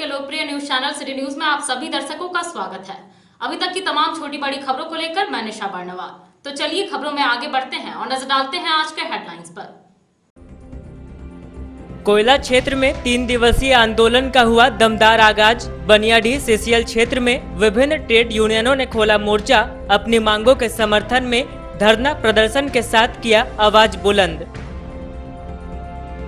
के लोकप्रिय news channel city news में आप सभी दर्शकों का स्वागत है। अभी तक की तमाम छोटी बड़ी खबरों को लेकर मैं निशा बर्नवाल। तो चलिए खबरों में आगे बढ़ते हैं और नजर डालते हैं आज के हेडलाइंस पर। कोयला क्षेत्र में 3 दिवसीय आंदोलन का हुआ दमदार आगाज। बनियाडीह सीसीएल क्षेत्र में विभिन्न ट्रेड यूनियनों ने खोला मोर्चा। अपनी मांगों के समर्थन में धरना प्रदर्शन के साथ किया आवाज बुलंद।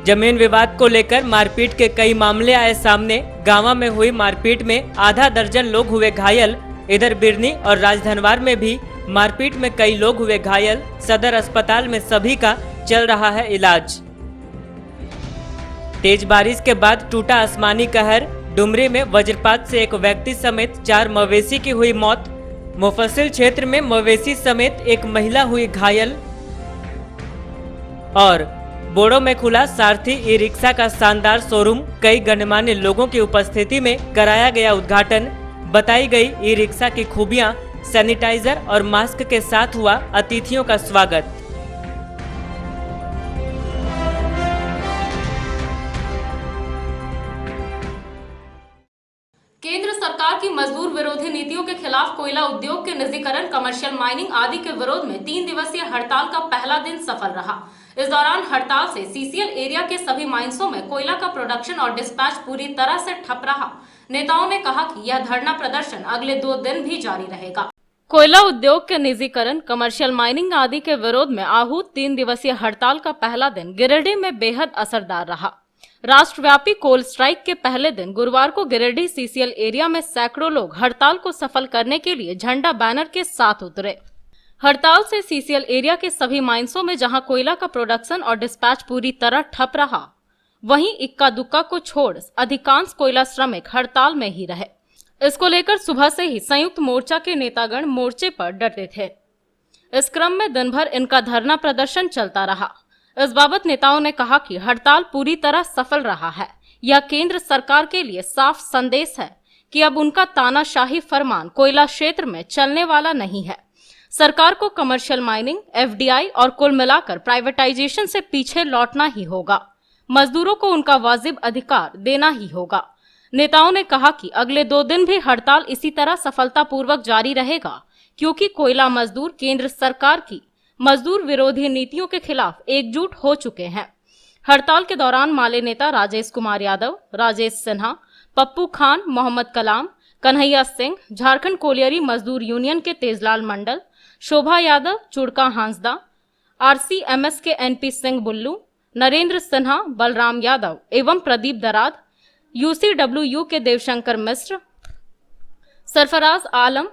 जमीन विवाद को लेकर मारपीट के कई मामले आए सामने। गांवा में हुई मारपीट में आधा दर्जन लोग हुए घायल। इधर बिरनी और राजधनवार में भी मारपीट में कई लोग हुए घायल। सदर अस्पताल में सभी का चल रहा है इलाज। तेज बारिश के बाद टूटा आसमानी कहर। डुमरी में वज्रपात से एक व्यक्ति समेत 4 मवेशी की हुई मौत। मुफस्सिल क्षेत्र में मवेशी समेत एक महिला हुई घायल। और बोड़ो में खुला सारथी ई रिक्शा का शानदार शोरूम। कई गणमान्य लोगों की उपस्थिति में कराया गया उद्घाटन। बताई गई ई रिक्शा की खूबियां। सैनिटाइजर और मास्क के साथ हुआ अतिथियों का स्वागत। केंद्र सरकार की मजदूर विरोधी नीतियों के खिलाफ कोयला उद्योग के निजीकरण, कमर्शियल माइनिंग आदि के विरोध में 3 दिवसीय हड़ताल का पहला दिन सफल रहा। इस दौरान हड़ताल से सीसीएल एरिया के सभी माइंसों में कोयला का प्रोडक्शन और डिस्पैच पूरी तरह से ठप रहा। नेताओं ने कहा कि यह धरना प्रदर्शन अगले 2 दिन भी जारी रहेगा। कोयला उद्योग के निजीकरण, कमर्शियल माइनिंग आदि के विरोध में आहूत 3 दिवसीय हड़ताल का पहला दिन गिरिडीह में बेहद असरदार रहा। राष्ट्रव्यापी कोल स्ट्राइक के पहले दिन गुरुवार को गिरिडीह सीसीएल एरिया में सैकड़ों लोग हड़ताल को सफल करने के लिए झंडा बैनर के साथ उतरे। हड़ताल से सीसीएल एरिया के सभी माइंसों में जहां कोयला का प्रोडक्शन और डिस्पैच पूरी तरह ठप रहा, वहीं इक्का दुक्का को छोड़ अधिकांश कोयला श्रमिक हड़ताल में ही रहे। इसको लेकर सुबह से ही संयुक्त मोर्चा के नेतागण मोर्चे पर डटे थे। इस क्रम में दिन भर इनका धरना प्रदर्शन चलता रहा। इस बाबत नेताओं ने कहा कि हड़ताल पूरी तरह सफल रहा है। यह केंद्र सरकार के लिए साफ संदेश है कि अब उनका तानाशाही फरमान कोयला क्षेत्र में चलने वाला नहीं है। सरकार को कमर्शियल माइनिंग, एफडीआई और कुल मिलाकर प्राइवेटाइजेशन से पीछे लौटना ही होगा। मजदूरों को उनका वाजिब अधिकार देना ही होगा। नेताओं ने कहा कि अगले 2 दिन भी हड़ताल इसी तरह सफलतापूर्वक जारी रहेगा, क्योंकि कोयला मजदूर केंद्र सरकार की मजदूर विरोधी नीतियों के खिलाफ एकजुट हो चुके हैं। हड़ताल के दौरान माले नेता राजेश कुमार यादव, राजेश सिन्हा, पप्पू खान, मोहम्मद कलाम, कन्हैया सिंह, झारखंड कोलियरी मजदूर यूनियन के तेजलाल मंडल, शोभा यादव, चुड़का हांसदा, आरसीएमएस के एनपी सिंह बुल्लू, नरेंद्र सिन्हा, बलराम यादव एवं प्रदीप दराद, यूसीडब्ल्यूयू के देवशंकर मिश्र, सरफराज आलम,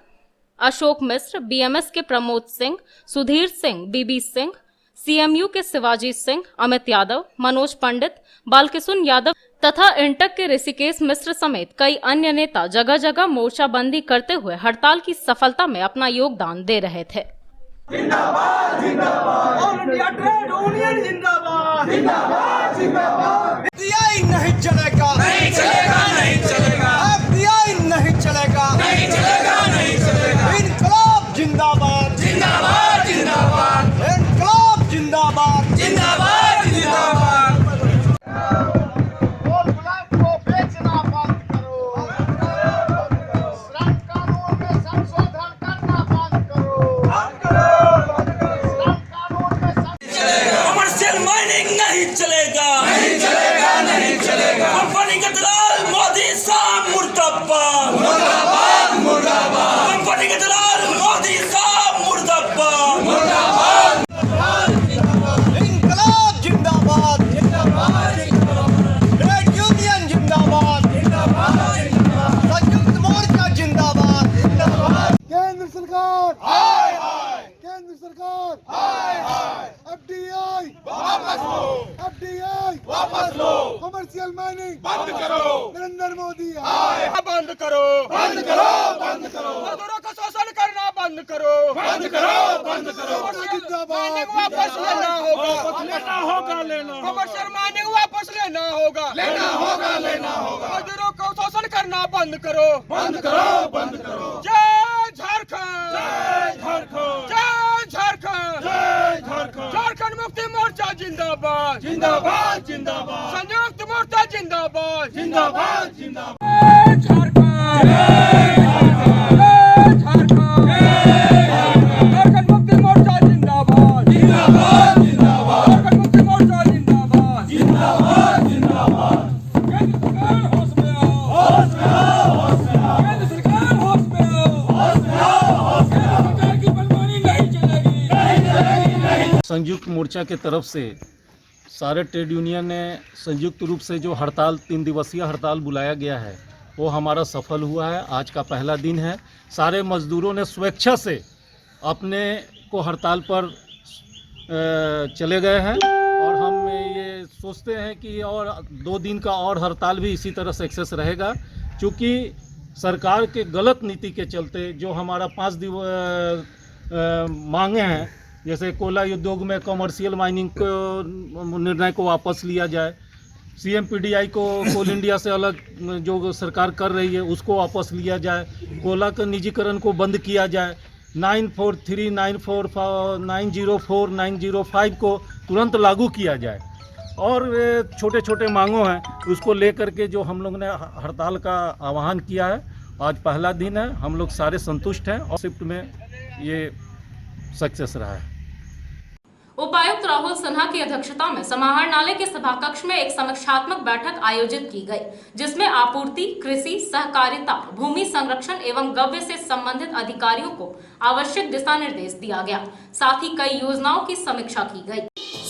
अशोक मिश्र, बीएमएस के प्रमोद सिंह, सुधीर सिंह, बीबी सिंह, सीएमयू के शिवाजी सिंह, अमित यादव, मनोज पंडित, बालकिशुन यादव तथा इंटक के ऋषिकेश मिश्र समेत कई अन्य नेता जगह जगह मोर्चाबंदी करते हुए हड़ताल की सफलता में अपना योगदान दे रहे थे। जिंदाबाद जिंदाबाद, ऑल इंडिया ट्रेड यूनियन जिंदाबाद जिंदाबाद जिंदाबाद। एफडीआई नहीं चलेगा, नहीं चलेगा, नहीं चलेगा। एफडीआई नहीं चलेगा, नहीं चलेगा, नहीं चलेगा। इनकलाब जिंदाबाद जिंदाबाद जिंदाबाद। इनकलाब जिंदाबाद जिंदाबाद जिंदाबाद। वापस लो, कमर्शियल माइनिंग बंद करो, नरेंद्र मोदी बंद करो, बंद करो, बंद करो, मजदूरों का शोषण करना बंद करो, बंद करो, बंद करो। माइनिंग वापस लेना होगा, लेना होगा, लेना होगा। कमर्शियल माइनिंग वापस लेना होगा, लेना होगा, लेना होगा। मजदूरों को शोषण करना बंद करो, बंद करो, बंद करो। जय झारखंड, जय झारखंड, जय झारखंड, जय झारखंड। झारखंड मुक्ति मोर्चा जिंदाबाद जिंदाबाद जिंदाबाद, संयुक्त मोर्चा जिंदाबाद जिंदाबाद जिंदाबाद। संयुक्त मोर्चा के तरफ से सारे ट्रेड यूनियन ने संयुक्त रूप से जो हड़ताल 3 दिवसीय हड़ताल बुलाया गया है वो हमारा सफल हुआ है। आज का पहला दिन है। सारे मजदूरों ने स्वेच्छा से अपने को हड़ताल पर चले गए हैं और हम ये सोचते हैं कि और 2 दिन का और हड़ताल भी इसी तरह सक्सेस रहेगा, क्योंकि सरकार के गलत नीति के चलते जो हमारा 5 मांगे हैं, जैसे कोयला उद्योग में कमर्शियल माइनिंग को निर्णय को वापस लिया जाए, CMPDI को कोल इंडिया से अलग जो सरकार कर रही है उसको वापस लिया जाए, कोयला का निजीकरण को बंद किया जाए, 943, 944, 904, 905 को तुरंत लागू किया जाए और छोटे छोटे मांगों हैं उसको लेकर के जो हम लोग ने हड़ताल का आह्वान किया है। आज पहला दिन है, हम लोग सारे संतुष्ट हैं और शिफ्ट में ये सक्सेस रहा है। उपायुक्त राहुल सिन्हा की अध्यक्षता में समाहरणालय के सभाकक्ष में एक समीक्षात्मक बैठक आयोजित की गई, जिसमें आपूर्ति, कृषि, सहकारिता, भूमि संरक्षण एवं गव्य से संबंधित अधिकारियों को आवश्यक दिशा निर्देश दिया गया। साथ ही कई योजनाओं की समीक्षा की गई।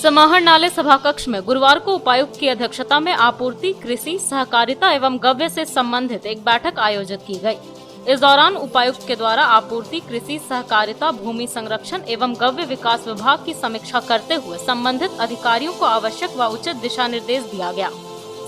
समाहरणालय सभाकक्ष में गुरुवार को उपायुक्त की अध्यक्षता में आपूर्ति, कृषि, सहकारिता एवं गव्य से संबंधित एक बैठक आयोजित की गई। इस दौरान उपायुक्त के द्वारा आपूर्ति, कृषि, सहकारिता, भूमि संरक्षण एवं गव्य विकास विभाग की समीक्षा करते हुए संबंधित अधिकारियों को आवश्यक व उचित दिशा निर्देश दिया गया।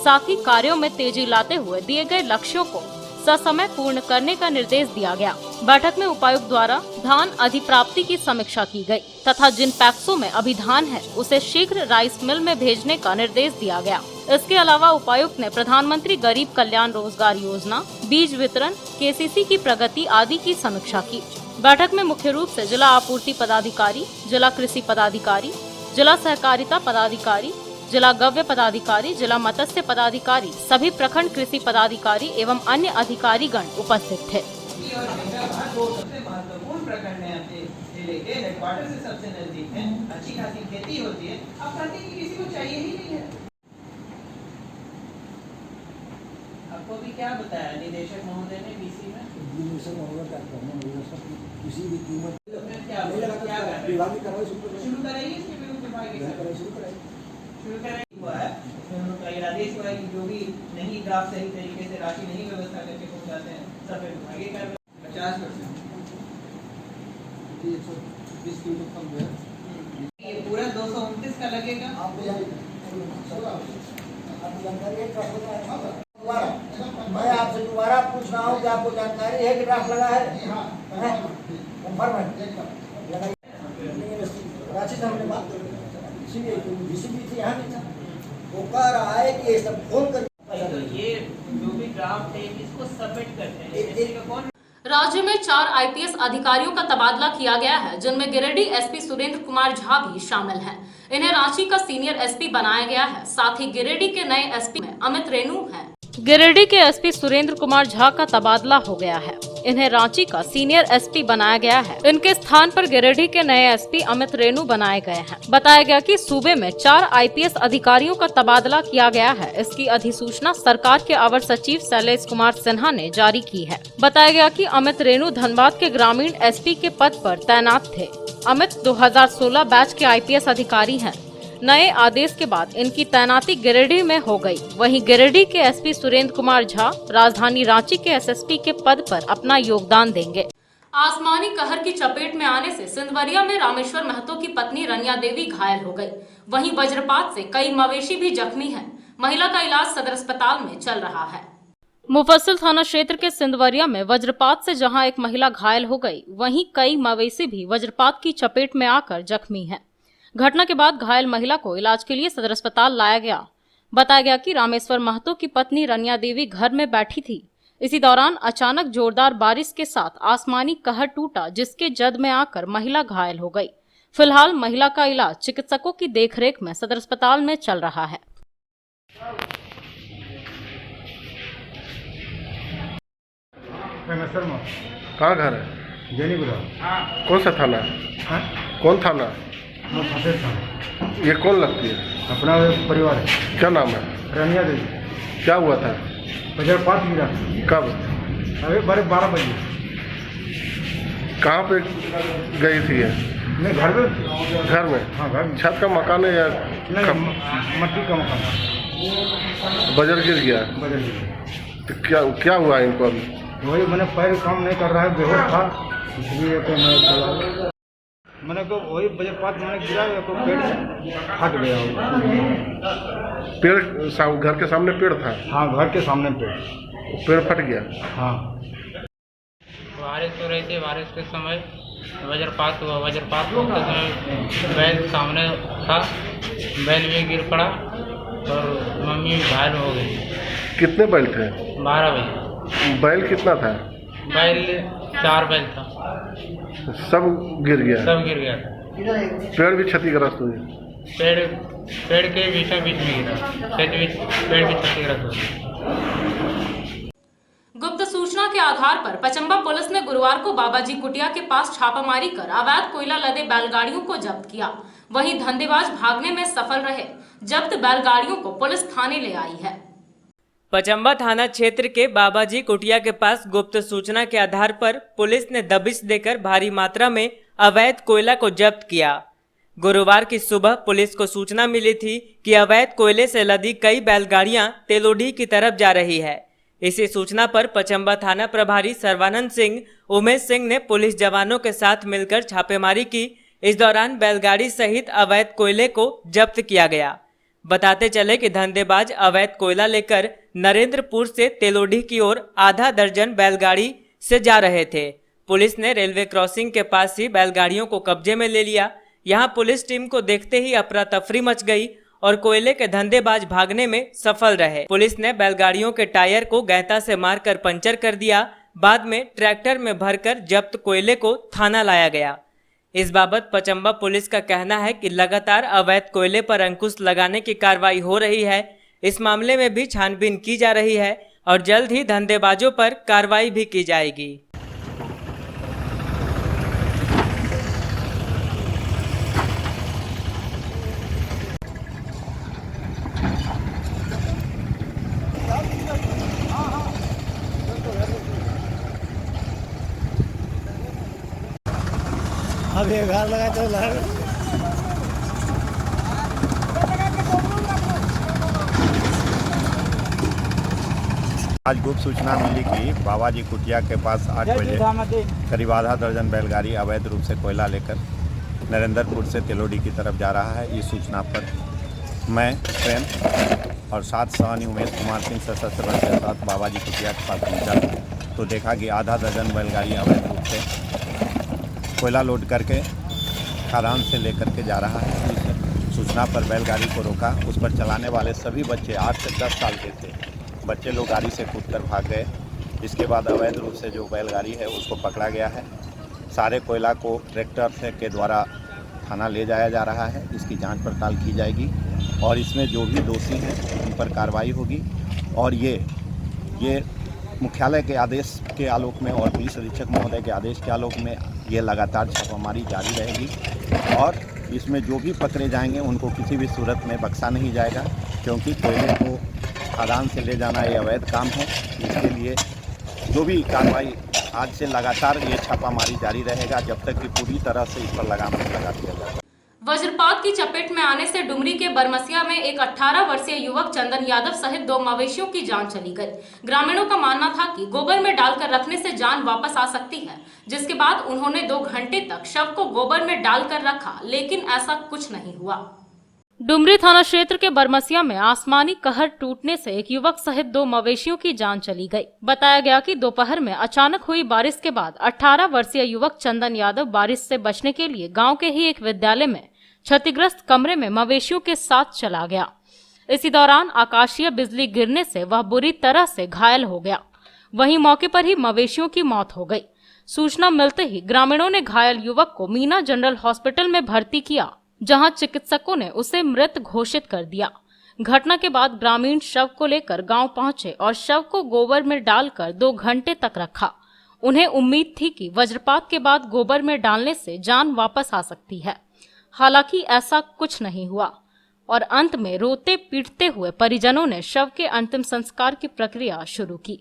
साथ ही कार्यों में तेजी लाते हुए दिए गए लक्ष्यों को ससमय पूर्ण करने का निर्देश दिया गया। बैठक में उपायुक्त द्वारा धान अधिप्राप्ति की समीक्षा की गई तथा जिन पैक्सों में अभी धान है उसे शीघ्र राइस मिल में भेजने का निर्देश दिया गया। इसके अलावा उपायुक्त ने प्रधानमंत्री गरीब कल्याण रोजगार योजना, बीज वितरण, KCC की प्रगति आदि की समीक्षा की। बैठक में मुख्य रूप से जिला आपूर्ति पदाधिकारी, जिला कृषि पदाधिकारी, जिला सहकारिता पदाधिकारी, जिला गव्य पदाधिकारी, जिला मत्स्य पदाधिकारी, सभी प्रखंड कृषि पदाधिकारी एवं अन्य अधिकारीगण उपस्थित थे। सबसे महत्वपूर्ण प्रखंड है अपने जिले के, हेडक्वार्टर से सबसे नजदीक है, अच्छी खासी खेती होती है। अब खाती की किसी को चाहिए ही नहीं है। आपको भी क्या बताया निदेशक महोदय ने BC में? निदेशक महोदय क्या करना है, किसी भी कीमत क्या शुरू कराइए, इसके विरुद्ध विभाग शुरू कराइए हुआ है। उनका ये आदेश हुआ है कि जो भी नहीं ड्राफ्ट सही तरीके से राशि नहीं व्यवस्था करके पहुंचाते हैं सब आगे कर 50% ये पूरा 229 का लगेगा। मैं आपसे दोबारा पूछ रहा हूँ कि आपको जानकारी है कि ड्राफ्ट लगा है? रांची से हमने बात इसीलिए थी यहाँ नहीं था, वो कह रहा है कि ये सब फोन कर तो ये जो भी ड्राफ्ट है इसको सबमिट करते हैं। कौन राज्य में 4 IPS अधिकारियों का तबादला किया गया है, जिनमें गिरिडीह SP सुरेंद्र कुमार झा भी शामिल हैं। इन्हें रांची का सीनियर SP बनाया गया है। साथ ही गिरिडीह के नए SP में अमित रेणु हैं। गिरिडीह के SP सुरेंद्र कुमार झा का तबादला हो गया है। इन्हें रांची का सीनियर SP बनाया गया है। इनके स्थान पर गिरिडीह के नए SP अमित रेणु बनाए गए हैं। बताया गया कि सूबे में 4 IPS अधिकारियों का तबादला किया गया है। इसकी अधिसूचना सरकार के अवर सचिव शैलेश कुमार सिन्हा ने जारी की है। बताया गया कि अमित रेणु धनबाद के ग्रामीण SP के पद पर तैनात थे। अमित 2016 बैच के IPS अधिकारी हैं। नए आदेश के बाद इनकी तैनाती गिरिडीह में हो गई। वहीं गिरिडीह के SP सुरेंद्र कुमार झा राजधानी रांची के SSP के पद पर अपना योगदान देंगे। आसमानी कहर की चपेट में आने से सिंधवरिया में रामेश्वर महतो की पत्नी रनिया देवी घायल हो गई। वहीं वज्रपात से कई मवेशी भी जख्मी हैं। महिला का इलाज सदर अस्पताल में चल रहा है। मुफस्सिल थाना क्षेत्र के सिंधवरिया में वज्रपात से जहां एक महिला घायल हो गई, वहीं कई मवेशी भी वज्रपात की चपेट में आकर जख्मी हैं। घटना के बाद घायल महिला को इलाज के लिए सदर अस्पताल लाया गया। बताया गया कि रामेश्वर महतो की पत्नी रनिया देवी घर में बैठी थी। इसी दौरान अचानक जोरदार बारिश के साथ आसमानी कहर टूटा, जिसके जद में आकर महिला घायल हो गई। फिलहाल महिला का इलाज चिकित्सकों की देखरेख में सदर अस्पताल में चल रहा है। शर्मा कहाँ घर है? जैनी गुला कौन सा थाना? कौन थाना? फतेह था। ये कौन लगती है? अपना परिवार है। क्या नाम है? रनिया देवी। क्या हुआ था? वज्रपात गिरा कब? अभी 12 बजे। कहाँ पे गई थी ये? नहीं घर में। घर में? हाँ घर में। छत का मकान है या नहीं मट्टी का मकान बजर गिर गया? बदल गया। तो क्या हुआ इनको अभी? वही मैंने पैर काम नहीं कर रहा है, बेहोश था, इसलिए तो मैं चला। मैंने को वही वज्रपात मैंने गिरा तो पेड़ फट गया। पेड़ घर के सामने पेड़ था? हाँ घर के सामने पेड़ फट गया? हाँ। बारिश हो रही थी, बारिश के समय वज्रपात हुआ। वज्रपात होते समय बैल सामने था, बैल भी गिर पड़ा और मम्मी घायल हो गई। कितने बैल थे? 12 बजे। बैल कितना था? बैल 4 बैल था। सब गिर गया? सब गिर गया था। पेड़ भी क्षतिग्रस्त हुए? पेड़ के बीचों बीच में गिरा, पेड़ भी क्षतिग्रस्त हुआ। गुप्त सूचना के आधार पर पचंबा पुलिस ने गुरुवार को बाबाजी कुटिया के पास छापामारी कर अवैध कोयला लदे बैलगाड़ियों को जब्त किया। वहीं धंधेबाज भागने में सफल रहे। जब्त बैलगाड़ियों को पुलिस थाने ले आई है। पचंबा थाना क्षेत्र के बाबाजी कुटिया के पास गुप्त सूचना के आधार पर पुलिस ने दबिश देकर भारी मात्रा में अवैध कोयला को जब्त किया। गुरुवार की सुबह पुलिस को सूचना मिली थी कि अवैध कोयले से लदी कई बैलगाड़ियां तेलोडी की तरफ जा रही है। इसी सूचना पर पचंबा थाना प्रभारी सर्वानंद सिंह, उमेश सिंह ने पुलिस जवानों के साथ मिलकर छापेमारी की। इस दौरान बैलगाड़ी सहित अवैध कोयले को जब्त किया गया। बताते चले कि धंधेबाज अवैध कोयला लेकर नरेंद्रपुर से तेलोडी की ओर आधा दर्जन बैलगाड़ी से जा रहे थे। पुलिस ने रेलवे क्रॉसिंग के पास ही बैलगाड़ियों को कब्जे में ले लिया। यहां पुलिस टीम को देखते ही अफरा तफरी मच गई और कोयले के धंधेबाज भागने में सफल रहे। पुलिस ने बैलगाड़ियों के टायर को गैंता से मारकर पंचर कर दिया। बाद में ट्रैक्टर में भरकर जब्त कोयले को थाना लाया गया। इस बाबत पचंबा पुलिस का कहना है कि लगातार अवैध कोयले पर अंकुश लगाने की कार्रवाई हो रही है। इस मामले में भी छानबीन की जा रही है और जल्द ही धंधेबाजों पर कार्रवाई भी की जाएगी। अब ये घर लगा तो आज गुप्त सूचना मिली कि बाबाजी कुटिया के पास 8 बजे करीब आधा दर्जन बैलगाड़ी अवैध रूप से कोयला लेकर नरेंद्रपुर से तेलोडी की तरफ जा रहा है। इस सूचना पर मैं स्वयं और साथ सहानी उमेश कुमार सिंह सशस्त्र बल के साथ बाबाजी कुटिया के पास पहुंचा तो देखा कि आधा दर्जन बैलगाड़ी अवैध रूप से कोयला लोड करके खदान से लेकर के जा रहा है। इस सूचना पर बैलगाड़ी को रोका। उस पर चलाने वाले सभी बच्चे 8 से 10 साल के थे। बच्चे लोग गाड़ी से कूदकर भाग गए। इसके बाद अवैध रूप से जो बैलगाड़ी है उसको पकड़ा गया है। सारे कोयला को ट्रैक्टर से के द्वारा थाना ले जाया जा रहा है। इसकी जांच पड़ताल की जाएगी और इसमें जो भी दोषी हैं उन पर कार्रवाई होगी। और ये मुख्यालय के आदेश के आलोक में और पुलिस अधीक्षक महोदय के आदेश के आलोक में ये लगातार छापामारी जारी रहेगी और इसमें जो भी पकड़े जाएंगे उनको किसी भी सूरत में बख्शा नहीं जाएगा, क्योंकि कोयले को खदान से ले जाना ये अवैध काम है। इसके लिए जो भी कार्रवाई आज से लगातार ये छापामारी जारी रहेगा जब तक कि पूरी तरह से इस पर लगाम नहीं लगा दिया जाए। वज्रपात की चपेट में आने से डुमरी के बरमसिया में एक 18 वर्षीय युवक चंदन यादव सहित 2 मवेशियों की जान चली गई। ग्रामीणों का मानना था कि गोबर में डालकर रखने से जान वापस आ सकती है, जिसके बाद उन्होंने 2 घंटे तक शव को गोबर में डालकर रखा, लेकिन ऐसा कुछ नहीं हुआ। डुमरी थाना क्षेत्र के बरमसिया में आसमानी कहर टूटने से एक युवक सहित 2 मवेशियों की जान चली गई। बताया गया कि दोपहर में अचानक हुई बारिश के बाद 18 वर्षीय युवक चंदन यादव बारिश से बचने के लिए गांव के ही एक विद्यालय में क्षतिग्रस्त कमरे में मवेशियों के साथ चला गया। इसी दौरान आकाशीय बिजली गिरने से वह बुरी तरह से घायल हो गया। वहीं मौके पर ही मवेशियों की मौत हो गई। सूचना मिलते ही ग्रामीणों ने घायल युवक को मीना जनरल हॉस्पिटल में भर्ती किया, जहां चिकित्सकों ने उसे मृत घोषित कर दिया। घटना के बाद ग्रामीण शव को लेकर गांव पहुंचे और शव को गोबर में डालकर 2 घंटे तक रखा। उन्हें उम्मीद थी कि वज्रपात के बाद गोबर में डालने से जान वापस आ सकती है। हालांकि ऐसा कुछ नहीं हुआ और अंत में रोते पीटते हुए परिजनों ने शव के अंतिम संस्कार की प्रक्रिया शुरू की।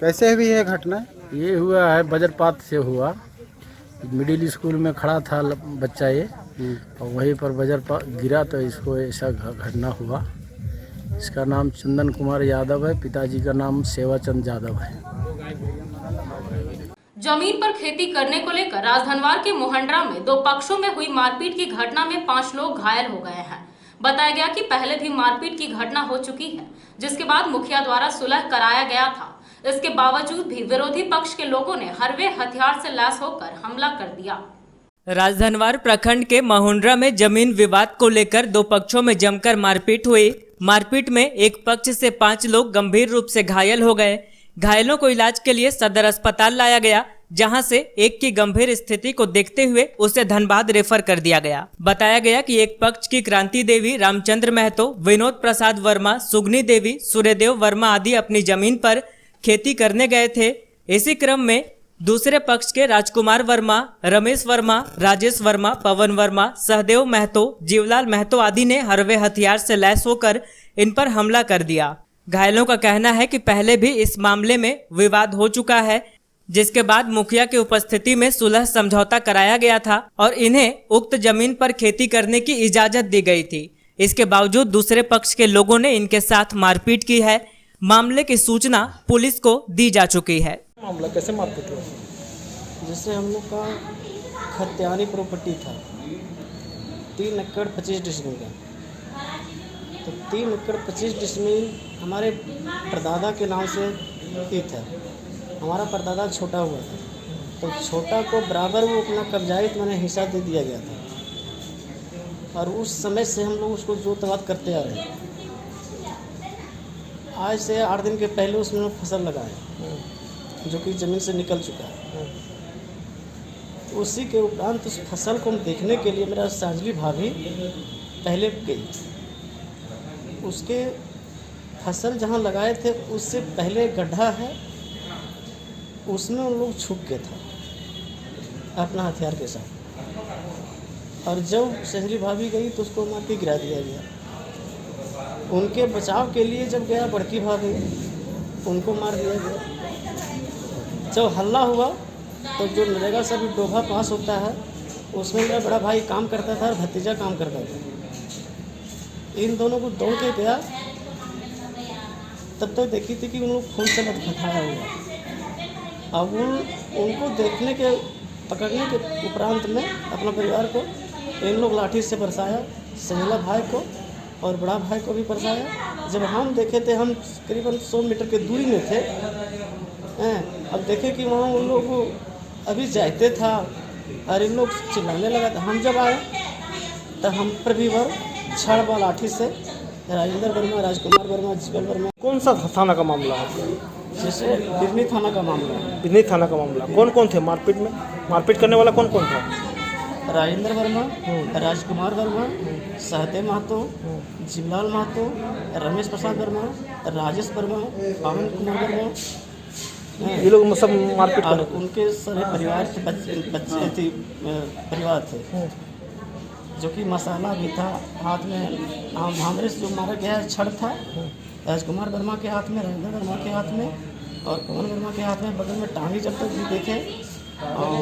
कैसे हुई है घटना? ये हुआ है वज्रपात से हुआ। मिडिल स्कूल में खड़ा था बच्चा ये, और वहीं पर वज्रपात गिरा तो इसको ऐसा घटना हुआ। इसका नाम चंदन कुमार यादव है, पिताजी का नाम सेवाचंद यादव है। जमीन पर खेती करने को लेकर राजधनवार के मोहंडरा में दो पक्षों में हुई मारपीट की घटना में 5 लोग घायल हो गए हैं। बताया गया कि पहले भी मारपीट की घटना हो चुकी है, जिसके बाद मुखिया द्वारा सुलह कराया गया था। इसके बावजूद भी विरोधी पक्ष के लोगों ने हरवे हथियार से लैस होकर हमला कर दिया। राजधनवार प्रखंड के महुंडरा में जमीन विवाद को लेकर दो पक्षों में जमकर मारपीट हुई। मारपीट में एक पक्ष से 5 लोग गंभीर रूप से घायल हो गए। घायलों को इलाज के लिए सदर अस्पताल लाया गया, जहां से एक की गंभीर स्थिति को देखते हुए उसे धनबाद रेफर कर दिया गया। बताया गया कि एक पक्ष की क्रांति देवी, रामचंद्र महतो, विनोद प्रसाद वर्मा, सुगनी देवी, सूर्यदेव वर्मा आदि अपनी जमीन पर खेती करने गए थे। इसी क्रम में दूसरे पक्ष के राजकुमार वर्मा, रमेश वर्मा, राजेश वर्मा, पवन वर्मा, सहदेव महतो, जीवलाल महतो आदि ने हरवे हथियार से लैस होकर इन पर हमला कर दिया। घायलों का कहना है कि पहले भी इस मामले में विवाद हो चुका है, जिसके बाद मुखिया की उपस्थिति में सुलह समझौता कराया गया था और इन्हें उक्त जमीन पर खेती करने की इजाजत दी गई थी। इसके बावजूद दूसरे पक्ष के लोगों ने इनके साथ मारपीट की है। मामले की सूचना पुलिस को दी जा चुकी है। मामला कैसे मारपीट हुआ? जैसे हम लोग का खतियानी प्रॉपर्टी था 3 एकड़ 25 डिसमिल का, तो 3 एकड़ 25 डिसमिल हमारे परदादा के नाम से ही था। हमारा परदादा छोटा हुआ था, तो छोटा को बराबर वो अपना कब्जाइत मैंने हिस्सा दे दिया गया था, और उस समय से हम लोग उसको जोतवाद करते आ रहे हैं। आज से 8 दिन के पहले उसमें फसल लगाए, जो कि ज़मीन से निकल चुका है। उसी के उपरांत उस फसल को हम देखने के लिए मेरा सांझली भाभी पहले गई। उसके फसल जहाँ लगाए थे उससे पहले गड्ढा है, उसमें उन लोग छुप के था अपना हथियार के साथ, और जब सांझली भाभी गई तो उसको मार के गिरा दिया गया। उनके बचाव के लिए जब गया बड़की भाभी, उनको मार दिया गया। जब हल्ला हुआ तो जो नरेगा से भी डोभा पास होता है, उसमें मेरा बड़ा भाई काम करता था और भतीजा काम करता था। इन दोनों को दौड़ के गया, तब तक देखी थी कि उन लोग खून से लथपथाया हुआ। अब उनको देखने के पकड़ने के उपरांत में अपना परिवार को इन लोग लाठी से बरसाया, सहेला भाई को और बड़ा भाई को भी परसाया। जब हम देखे थे, हम करीबन 100 मीटर के दूरी में थे, अब देखे कि वहाँ उन लोग अभी जाते था और इन लोग चिल्लाने लगा था। हम जब आए तो हम पर भी वर छड़ व लाठी से राजेंद्र वर्मा, राजकुमार वर्मा, जीवल वर्मा। कौन सा थाना का मामला है? जैसे बिरनी थाना का मामला है। बिरनी थाना का मामला। कौन कौन थे मारपीट में? मारपीट करने वाला कौन कौन था? राजेंद्र वर्मा, राजकुमार वर्मा, सहदेव महतो, जीवलाल महतो, रमेश प्रसाद वर्मा, राजेश वर्मा, पवन कुमार वर्मा। ये लोग सब मारपीट और उनके सारे परिवार थे, बच्चे थे, परिवार थे, जो कि मसाला भी था हाथ में। हमारे से जो मारा गया है छड़ था, राजकुमार वर्मा के हाथ में, राजेंद्र वर्मा के हाथ में और पवन वर्मा के हाथ में। बगल में टांगी जब तक भी देखे, और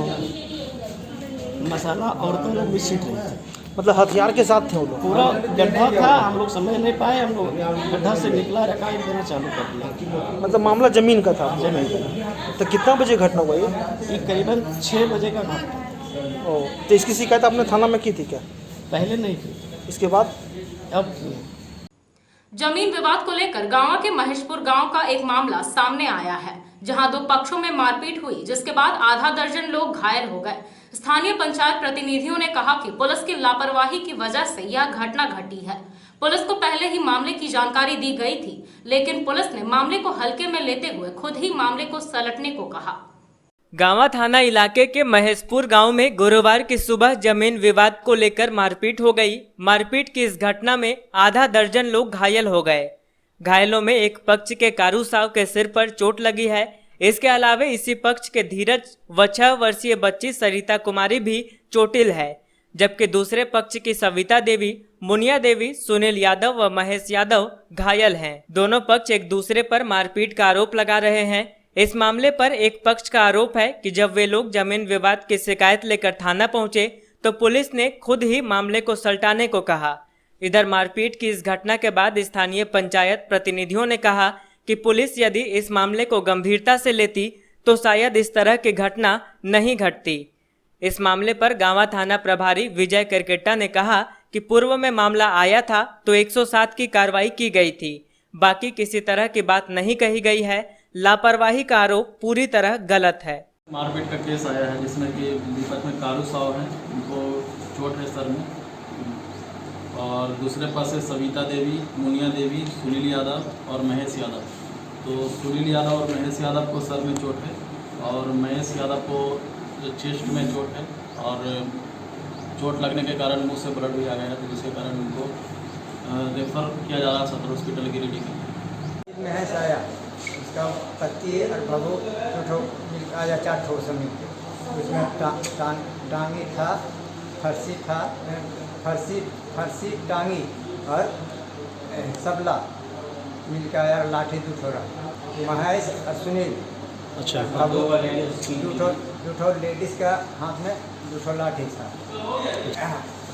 मसाला औरतों लोग भी छीट रहे थे। मतलब हथियार के साथ थे वो लोग? पूरा गड्ढा था, हम लोग समझ नहीं पाए। हम लोग गड्ढा से निकला, रकाई देना चालू कर दिया। मतलब मामला जमीन का था? जमीन का। तो कितना बजे घटना हुआ ये करीबन 6 बजे का घटना। ओ, तो इसकी शिकायत आपने थाना में की थी क्या? पहले नहीं की, इसके बाद अब की। जमीन विवाद को लेकर गांव के महेशपुर गांव का एक मामला सामने आया है, जहां 2 पक्षों में मारपीट हुई, जिसके बाद आधा दर्जन लोग घायल हो गए। स्थानीय पंचायत प्रतिनिधियों ने कहा कि पुलिस की लापरवाही की वजह से यह घटना घटी है। पुलिस को पहले ही मामले की जानकारी दी गई थी, लेकिन पुलिस ने मामले को हल्के में लेते हुए खुद ही मामले को सलटने को कहा। गांवा थाना इलाके के महेशपुर गांव में गुरुवार की सुबह जमीन विवाद को लेकर मारपीट हो गई। मारपीट की इस घटना में आधा दर्जन लोग घायल हो गए। घायलों में एक पक्ष के कारू साव के सिर पर चोट लगी है। इसके अलावा इसी पक्ष के धीरज व 6 वर्षीय बच्ची सरिता कुमारी भी चोटिल है, जबकि दूसरे पक्ष की सविता देवी, मुनिया देवी, सुनील यादव व महेश यादव घायल हैं। दोनों पक्ष एक दूसरे पर मारपीट का आरोप लगा रहे हैं। इस मामले पर एक पक्ष का आरोप है कि जब वे लोग जमीन विवाद की शिकायत लेकर थाना पहुंचे तो पुलिस ने खुद ही मामले को सलटाने को कहा। इधर मारपीट की इस घटना के बाद स्थानीय पंचायत प्रतिनिधियों ने कहा कि पुलिस यदि इस मामले को गंभीरता से लेती तो शायद इस तरह की घटना नहीं घटती। इस मामले पर गांवा थाना प्रभारी विजय करकेट्टा ने कहा कि पूर्व में मामला आया था तो 107 की कार्रवाई की गई थी, बाकी किसी तरह की बात नहीं कही गई है। लापरवाही का आरोप पूरी तरह गलत है। मारपीट का केस आया है जिसमें कि दीपक में कारू साव है, उनको चोट है सर में, और दूसरे पास है सविता देवी, मुनिया देवी, सुनील यादव और महेश यादव। तो सुनील यादव और महेश यादव को सर में चोट है और महेश यादव को चेस्ट में चोट है और चोट लगने के कारण मुंह से ब्लड भी आ गया है, तो जिसके कारण उनको रेफर किया जा रहा है सदर हॉस्पिटल गिरिडीह के। महेश आया, उसका पति और बहू आया 4 ठो से मिलते, उसमें टांगी था, फरसी था, फरसी टांगी और सबला मिल के आया, लाठी 2 ठो, महेश और सुनील। अच्छा, बाबू 2 ठो लेडीज़ का हाथ में 2 ठो लाठी था।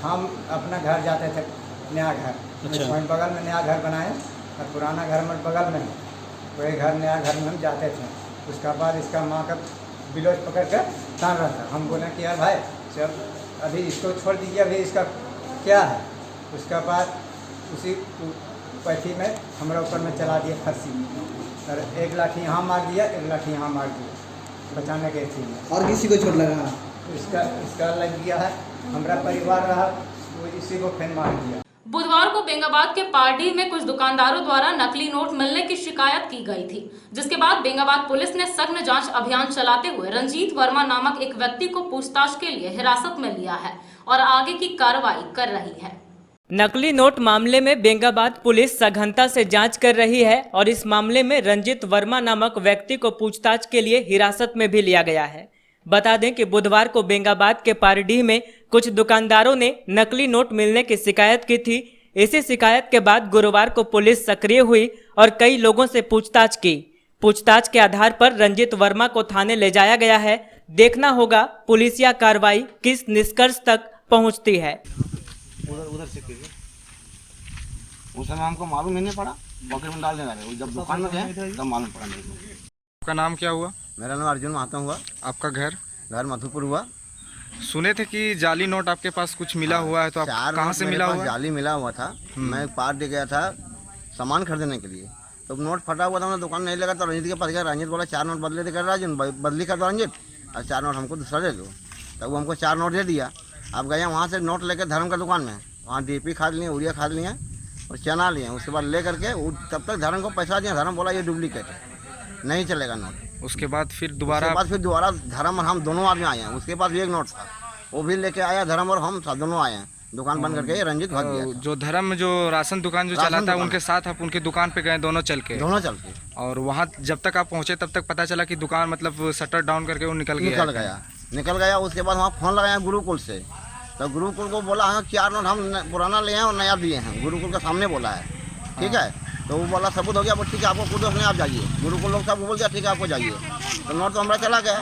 हम अपना घर जाते थे, नया घर, वहीं बगल में नया घर बनाए और पुराना घर में बगल में, वही घर नया घर में हम जाते थे। उसका बाद इसका माँ का बिलोज पकड़ कर तान रहा था। हम बोले कि यार भाई चल अभी इसको छोड़ दीजिए, अभी इसका क्या है। उसका बाद उसी पैथी में हमारे ऊपर में चला दिया फरसी, और एक लाठी यहाँ मार दिया, एक लाठी यहाँ मार दिया बचाने के थी। और किसी को चोट लगा? इसका लग गया है, हमारा परिवार रहा, वो इसी को फिर मार दिया। बुधवार को बेंगाबाद के पारडीह में कुछ दुकानदारों द्वारा नकली नोट मिलने की शिकायत की गई थी, जिसके बाद बेंगाबाद पुलिस ने सघन जांच अभियान चलाते हुए रंजीत वर्मा नामक एक व्यक्ति को पूछताछ के लिए हिरासत में लिया है और आगे की कार्रवाई कर रही है। नकली नोट मामले में बेंगाबाद पुलिस सघनता से जांच कर रही है और इस मामले में रंजीत वर्मा नामक व्यक्ति को पूछताछ के लिए हिरासत में भी लिया गया है। बता दें कि बुधवार को बेंगाबाद के पारडीह में कुछ दुकानदारों ने नकली नोट मिलने की शिकायत की थी। इसी शिकायत के बाद गुरुवार को पुलिस सक्रिय हुई और कई लोगों से पूछताछ की। पूछताछ के आधार पर रंजीत वर्मा को थाने ले जाया गया है। देखना होगा पुलिसिया कार्रवाई किस निष्कर्ष तक पहुंचती है। उधर से कीजिए। उस समय हमको मालूम ही नहीं पड़ा, पॉकेट में डाल देना है। जब दुकान में गए तब मालूम पड़ा मेरे को। आपका नाम क्या हुआ? मेरा नाम अर्जुन महातो हुआ। आपका घर? घर मधुपुर हुआ। सुने थे कि जाली नोट आपके पास कुछ मिला हुआ है, तो आप कहाँ से मिला हुआ? जाली मिला हुआ था। मैं पार दे गया था सामान खरीदने के लिए, तो नोट फटा हुआ था, मैंने दुकान नहीं लगा तो रंजीत के पास गया। रंजीत बोला 4 नोट बदले कर राजन, बदली कर दो रंजीत, और 4 नोट हमको दूसरा दे दो। तब वो हमको 4 नोट दे दिया। अब गया वहाँ से नोट लेकर धर्म का दुकान में, वहाँ डीपी खाद लिए, यूरिया खाद लिए और चना लिए। उसके बाद ले करके तब तक धर्म को पैसा दिया। धर्म बोला ये डुप्लीकेट है, नहीं चलेगा नोट। उसके बाद फिर दोबारा धर्म और हम दोनों आदमी आए हैं। उसके पास भी एक नोट था, वो भी लेके आया। धर्म और हम दोनों आए हैं। दुकान बंद करके रंजीत भाग गया। जो धर्म जो राशन दुकान जो चलाता है, उनके साथ आप उनकी दुकान पे गए दोनों चल के? और वहाँ जब तक आप पहुँचे तब तक पता चला कि दुकान मतलब शटर डाउन करके वो निकल गया। उसके बाद वहाँ फोन लगाया गुरुकुल से, तो गुरुकुल को बोला है 4 नोट हम पुराना ले हैं और नया दिए हैं। गुरुकुल के सामने बोला है, ठीक है। तो वो बोला सबूत हो गया, ठीक है आपको खुद अपने आप जाइए। गुरुकुल लोग सब बोल दिया ठीक है आपको जाइए। तो नोट तो हमारा चला गया।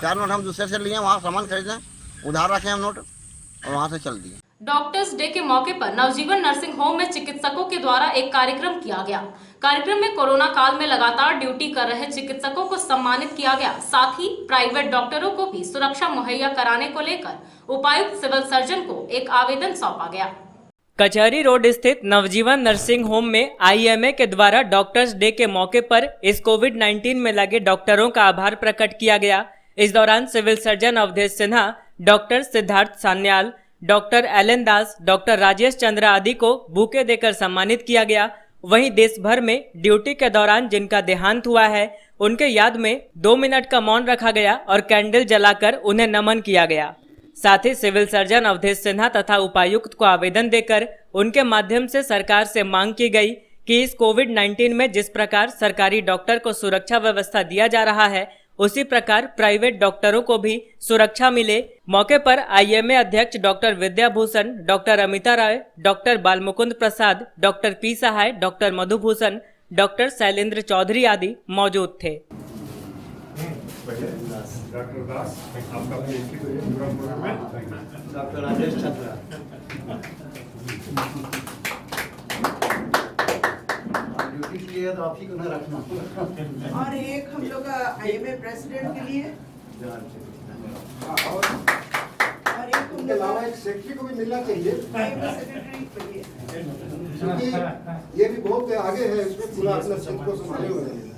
4 नोट हम दूसरे से लिए, वहाँ सामान खरीदे, उधार रखे हम नोट और वहाँ से चल दिए। डॉक्टर्स डे के मौके पर नवजीवन नर्सिंग होम में चिकित्सकों के द्वारा एक कार्यक्रम किया गया। कार्यक्रम में कोरोना काल में लगातार ड्यूटी कर रहे चिकित्सकों को सम्मानित किया गया। साथ ही प्राइवेट डॉक्टरों को भी सुरक्षा मुहैया कराने को लेकर उपायुक्त सिविल सर्जन को एक आवेदन सौंपा गया। कचहरी रोड स्थित नवजीवन नर्सिंग होम में IMA के द्वारा डॉक्टर्स डे के मौके पर इस कोविड-19 में लगे डॉक्टरों का आभार प्रकट किया गया। इस दौरान civil surgeon Awadhesh Sinha, doctor Siddharth Sanyal, doctor Alan Das, doctor Rajesh Chandra आदि को बुके देकर सम्मानित किया गया। वहीं देश भर में ड्यूटी के दौरान जिनका देहांत हुआ है उनके याद में 2 मिनट का मौन रखा गया और कैंडल जलाकर उन्हें नमन किया गया। साथ ही सिविल सर्जन अवधेश सिन्हा तथा उपायुक्त को आवेदन देकर उनके माध्यम से सरकार से मांग की गई कि इस कोविड-19 में जिस प्रकार सरकारी डॉक्टर को सुरक्षा व्यवस्था दिया जा रहा है उसी प्रकार प्राइवेट डॉक्टरों को भी सुरक्षा मिले। मौके पर IMA अध्यक्ष डॉक्टर विद्याभूषण, डॉक्टर अमिता राय, डॉक्टर बालमुकुंद प्रसाद, डॉक्टर पी सहाय, डॉक्टर मधुभूषण, डॉक्टर शैलेंद्र चौधरी आदि मौजूद थे। डॉक्टर दास, आपका डॉक्टर राजेश चंद्रा, ड्यूटी के लिए तो आप ही को ना रखना। और एक हम लोग का IMA प्रेसिडेंट के लिए और एक उनके अलावा एक सेक्रेटरी को भी मिलना चाहिए, IMA सेक्रेटरी के लिए, क्योंकि ये भी बहुत आगे है, इसमें पूरा अपना सब को संभाले हुए हैं।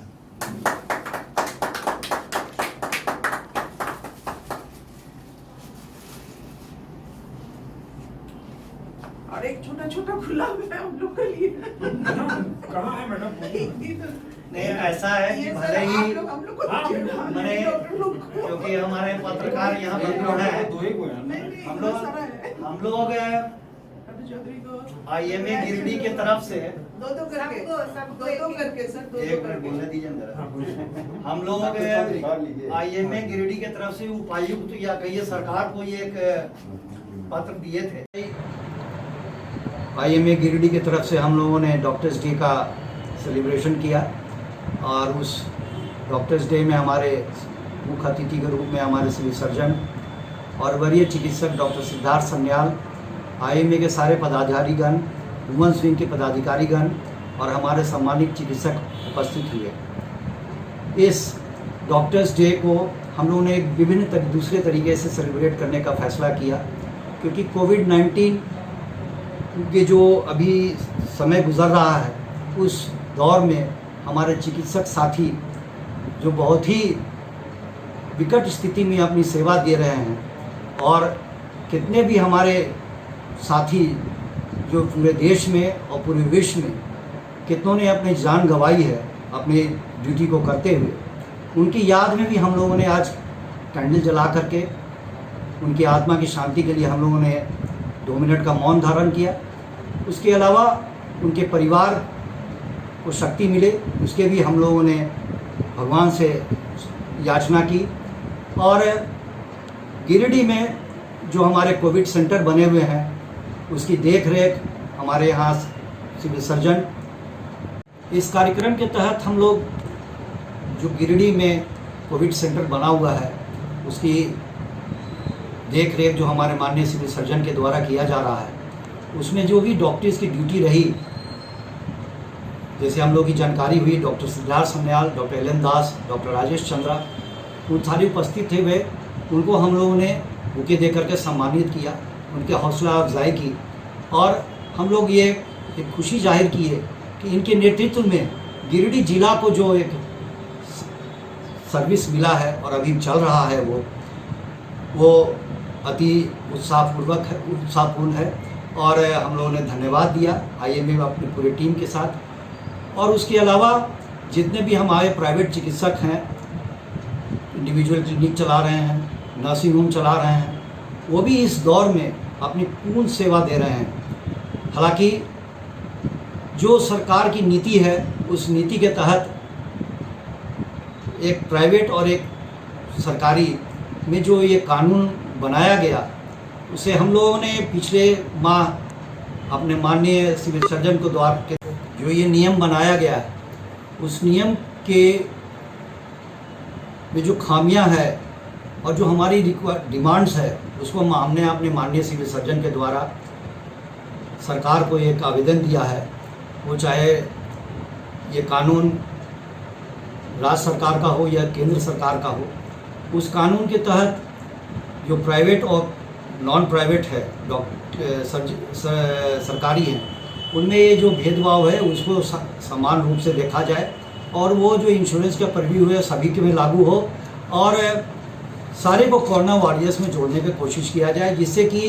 और एक छोटा छोटा खुला हुआ है हम लोग के लिए। कहाँ है मैडम? नहीं, ऐसा है कि भले ही मैंने, क्योंकि हमारे पत्रकार यहाँ पर जो है हम लोग IMA गिरिडीह की तरफ से दो करके सर, एक मिनट बोलने दीजिए जरा। हम लोग IMA गिरिडीह की तरफ से उपायुक्त या कहिए सरकार को ये एक पत्र दिए थे। IMA गिरिडीह की तरफ से हम लोगों ने डॉक्टर्स डे का सेलिब्रेशन किया और उस डॉक्टर्स डे में हमारे मुख्य अतिथि के रूप में हमारे सिविल सर्जन और वरीय चिकित्सक डॉक्टर सिद्धार्थ सान्याल, IMA के सारे पदाधिकारीगण, वुमेन्स विंग के पदाधिकारीगण और हमारे सम्मानित चिकित्सक उपस्थित हुए। इस डॉक्टर्स डे को हम लोगों ने एक विभिन्न दूसरे तरीके से सेलिब्रेट करने का फैसला किया, क्योंकि कोविड-19 के जो अभी समय गुजर रहा है उस दौर में हमारे चिकित्सक साथी जो बहुत ही विकट स्थिति में अपनी सेवा दे रहे हैं और कितने भी हमारे साथी जो पूरे देश में और पूरे विश्व में कितनों ने अपनी जान गंवाई है अपनी ड्यूटी को करते हुए, उनकी याद में भी हम लोगों ने आज कैंडल जला करके उनकी आत्मा की शांति के लिए हम लोगों ने 2 मिनट का मौन धारण किया। उसके अलावा उनके परिवार को शक्ति मिले उसके भी हम लोगों ने भगवान से याचना की। और गिरिडीह में जो हमारे कोविड सेंटर बने हुए हैं उसकी देख रेख हमारे यहाँ सिविल सर्जन। इस कार्यक्रम के तहत हम लोग जो गिरिडीह में कोविड सेंटर बना हुआ है उसकी देख रेख जो हमारे माननीय सिविल सर्जन के द्वारा किया जा रहा है, उसमें जो भी डॉक्टर्स की ड्यूटी रही, जैसे हम लोग की जानकारी हुई doctor Siddharth Sanyal, doctor Alan Das, doctor Rajesh Chandra, उन सारे उपस्थित थे वे, उनको हम लोगों ने बुके दे करके सम्मानित किया, उनके हौसला अफजाई की और हम लोग ये एक खुशी जाहिर की है कि इनके नेतृत्व में गिरिडीह जिला को जो एक सर्विस मिला है और अभी चल रहा है वो अति उत्साहपूर्ण है और हम लोगों ने धन्यवाद दिया IMA अपनी पूरी टीम के साथ। और उसके अलावा जितने भी हमारे प्राइवेट चिकित्सक हैं, इंडिविजुअल क्लिनिक चला रहे हैं, नर्सिंग होम चला रहे हैं, वो भी इस दौर में अपनी पूर्ण सेवा दे रहे हैं। हालांकि जो सरकार की नीति है उस नीति के तहत एक प्राइवेट और एक सरकारी में जो ये कानून बनाया गया उसे हम लोगों ने पिछले माह अपने माननीय सिविल सर्जन को द्वारा जो ये नियम बनाया गया है उस नियम के में जो खामियां है और जो हमारी डिमांड्स है उसको हमने अपने माननीय सिविल सर्जन के द्वारा सरकार को एक आवेदन दिया है। वो चाहे ये कानून राज्य सरकार का हो या केंद्र सरकार का हो, उस कानून के तहत जो प्राइवेट और नॉन प्राइवेट है सरकारी हैं उनमें ये जो भेदभाव है उसको समान रूप से देखा जाए और वो जो इंश्योरेंस का परव्यू है सभी के में लागू हो और सारे को कोरोना वॉरियर्स में जोड़ने की कोशिश किया जाए, जिससे कि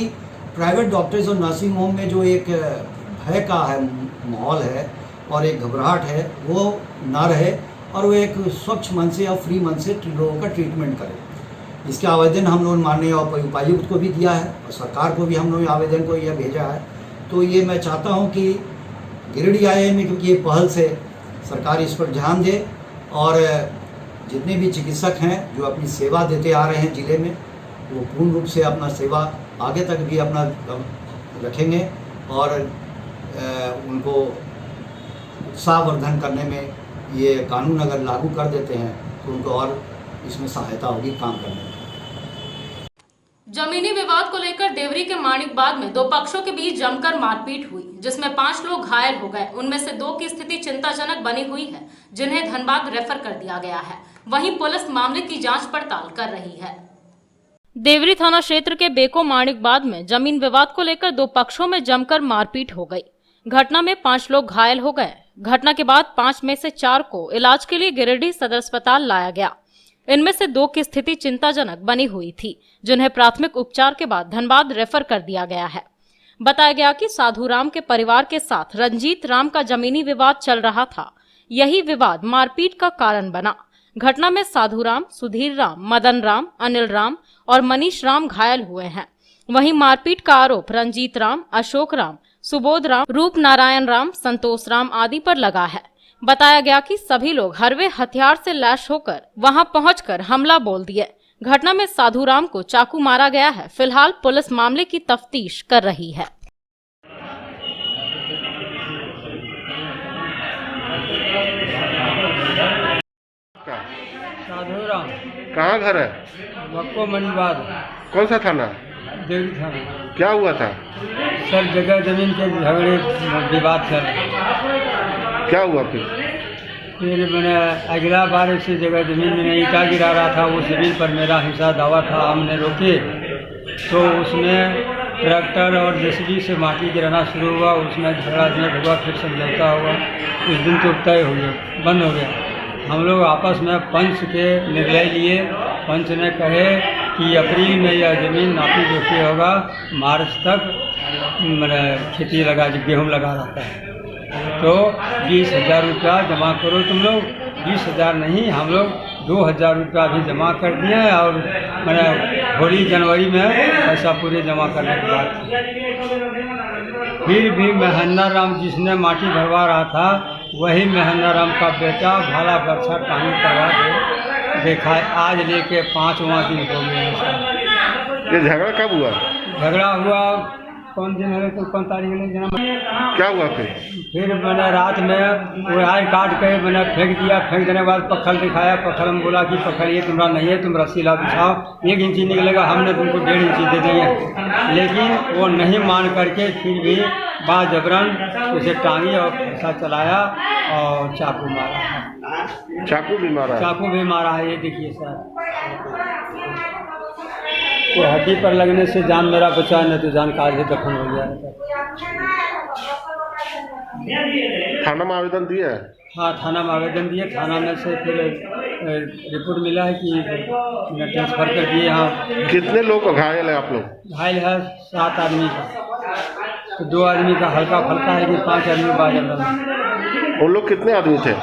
प्राइवेट डॉक्टर्स और नर्सिंग होम में जो एक भय का है माहौल है और एक घबराहट है वो ना रहे और वो एक स्वच्छ मन से और फ्री मन से लोगों का ट्रीटमेंट करें। इसका आवेदन हम लोग माननीय उपायुक्त को भी दिया है और सरकार को भी हम लोग आवेदन को यह भेजा है। तो ये मैं चाहता हूँ कि गिरिडीह IIM में क्योंकि ये पहल से सरकार इस पर ध्यान दे और जितने भी चिकित्सक हैं जो अपनी सेवा देते आ रहे हैं ज़िले में वो पूर्ण रूप से अपना सेवा आगे तक भी अपना रखेंगे और उनको उत्साहवर्धन करने में ये कानून अगर लागू कर देते हैं तो उनको और इसमें सहायता होगी काम करने में। जमीनी विवाद को लेकर देवरी के माणिकबाग में दो पक्षों के बीच जमकर मारपीट हुई, जिसमें 5 लोग घायल हो गए। उनमें से 2 की स्थिति चिंताजनक बनी हुई है, जिन्हें धनबाद रेफर कर दिया गया है। वहीं पुलिस मामले की जांच पड़ताल कर रही है। देवरी थाना क्षेत्र के बेको माणिकबाग में जमीन विवाद को लेकर 2 पक्षों में जमकर मारपीट हो गई। घटना में 5 लोग घायल हो गए। घटना के बाद 5 में से 4 को इलाज के लिए गिरिडीह सदर अस्पताल लाया गया। इनमें से 2 की स्थिति चिंताजनक बनी हुई थी, जिन्हें प्राथमिक उपचार के बाद धनबाद रेफर कर दिया गया है। बताया गया कि साधुराम के परिवार के साथ रंजीत राम का जमीनी विवाद चल रहा था। यही विवाद मारपीट का कारण बना। घटना में साधुराम, सुधीर राम, मदन राम, अनिल राम और मनीष राम घायल हुए हैं। वहीं मारपीट का आरोप रंजीत राम, अशोक राम, सुबोध राम, रूप नारायण राम, संतोष राम आदि पर लगा है। बताया गया कि सभी लोग हरवे हथियार से लैस होकर वहां पहुंचकर हमला बोल दिए। घटना में साधुराम को चाकू मारा गया है। फिलहाल पुलिस मामले की तफ्तीश कर रही है। साधुराम कहाँ घर है? बक्को मणिबाग, कौन सा थाना? देवरी थाना। क्या हुआ था? सर जगह जमीन के झगड़े विवाद सर। क्या हुआ फिर? मैंने अगला बार से जगह जमीन में ईटा गिरा रहा था, वो जमीन पर मेरा हिस्सा दावा था, हमने रोके तो उसमें ट्रैक्टर और जेसीबी से माटी गिराना शुरू हुआ। उसमें झगड़ा झंझट हुआ, फिर समझौता हुआ। उस दिन तो तय हो गया, बंद हो गया। हम लोग आपस में पंच के निर्णय लिए। पंच ने कहे कि अप्रैल में यह ज़मीन नापी जोखी होगा, मार्च तक खेती लगा गेहूँ लगा रहता है, तो 20,000 रुपया जमा करो तुम लोग। 20,000 नहीं, हम लोग 2,000 रुपया भी जमा कर दिए और मैंने होली जनवरी में पैसा पूरे जमा करने के बाद फिर भी महेंद्र राम जिसने माटी भरवा रहा था वही महेंद्र राम का बेटा भाला बरछा टांगी करवा के देखा। आज लेके 5वां दिन हो गया। ये झगड़ा कब हुआ? झगड़ा हुआ कौन दिन है तो 5 तारीख में जन्म। क्या हुआ फिर मैंने रात में वो आय काट के मैंने फेंक दिया। फेंक देने के बाद पत्थर दिखाया। पत्थर में बोला कि पत्थर ये तुम्हारा नहीं है, तुम रस्सी ला बिछाओ, 1 इंची निकलेगा, हमने तुमको 1.5 इंची दे देंगे। लेकिन वो नहीं मान करके फिर भी बाजबरन उसे टांगी और पैसा चलाया और चाकू मारा। चाकू भी मारा? चाकू भी मारा है, ये देखिए सर। तो हड्डी पर लगने से जान मेरा बचा, नहीं तो जान काल ही दफन हो गया। थाना में आवेदन दिया है? हाँ, थाना में आवेदन दिए। थाना में से फिर रिपोर्ट मिला है कि ट्रांसफर कर दिए। यहाँ कितने लोग घायल है आप लोग? घायल है 7 आदमी का, तो 2 आदमी का हल्का फल्का है कि 5 आदमी बाजब। वो लोग कितने आदमी थे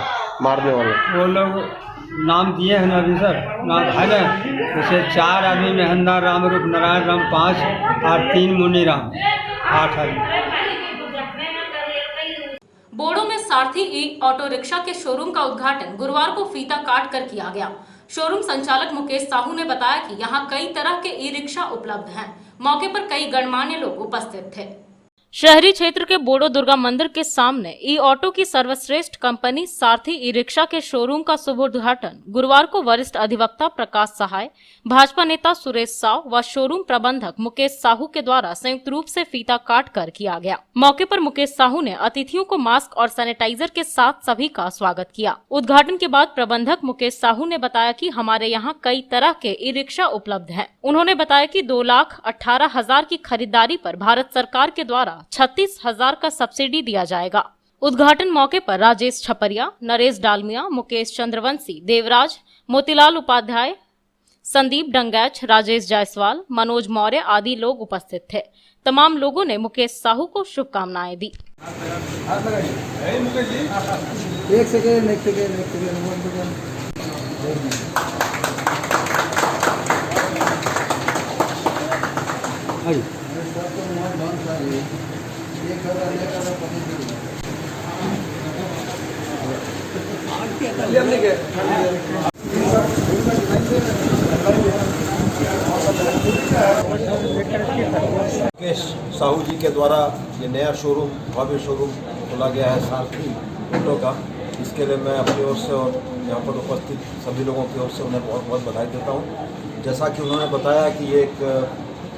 मारने वाले? वो लोग नाम दिए हैं ना अभी सर, नाम है ना, जैसे 4 आदमी महेंद्र राम, रूप नारायण राम 5 और 3 मुनि राम 8 आदमी। बोड़ो में सारथी ई ऑटो रिक्शा के शोरूम का उद्घाटन गुरुवार को फीता काट कर किया गया। शोरूम संचालक मुकेश साहू ने बताया कि यहां कई तरह के ई रिक्शा उपलब्ध हैं। मौके पर कई गणमान्य लोग उपस्थित थे। शहरी क्षेत्र के बोडो दुर्गा मंदिर के सामने ई ऑटो की सर्वश्रेष्ठ कंपनी सारथी ई रिक्शा के शोरूम का शुभ उद्घाटन गुरुवार को वरिष्ठ अधिवक्ता प्रकाश सहाय, भाजपा नेता सुरेश साव व शोरूम प्रबंधक मुकेश साहू के द्वारा संयुक्त रूप से फीता काट कर किया गया। मौके पर मुकेश साहू ने अतिथियों को मास्क और सैनिटाइजर के साथ सभी का स्वागत किया। उद्घाटन के बाद प्रबंधक मुकेश साहू ने बताया कि हमारे यहाँ कई तरह के ई रिक्शा उपलब्ध हैं। उन्होंने बताया कि 2,18,000 की खरीदारी पर भारत सरकार के द्वारा 36,000 का सब्सिडी दिया जाएगा। उद्घाटन मौके पर राजेश छपरिया, नरेश डालमिया, मुकेश चंद्रवंशी, देवराज, मोतीलाल उपाध्याय, संदीप डंगैच, राजेश जायसवाल, मनोज मौर्य आदि लोग उपस्थित थे। तमाम लोगों ने मुकेश साहू को शुभकामनाएं दी। एक सेकेंड मुकेश साहू जी के द्वारा ये नया शोरूम, भव्य शोरूम खोला गया है सारथी ऑटो का। इसके लिए मैं अपनी ओर से और यहाँ पर उपस्थित सभी लोगों की ओर से उन्हें बहुत बहुत बधाई देता हूँ। जैसा कि उन्होंने बताया कि ये एक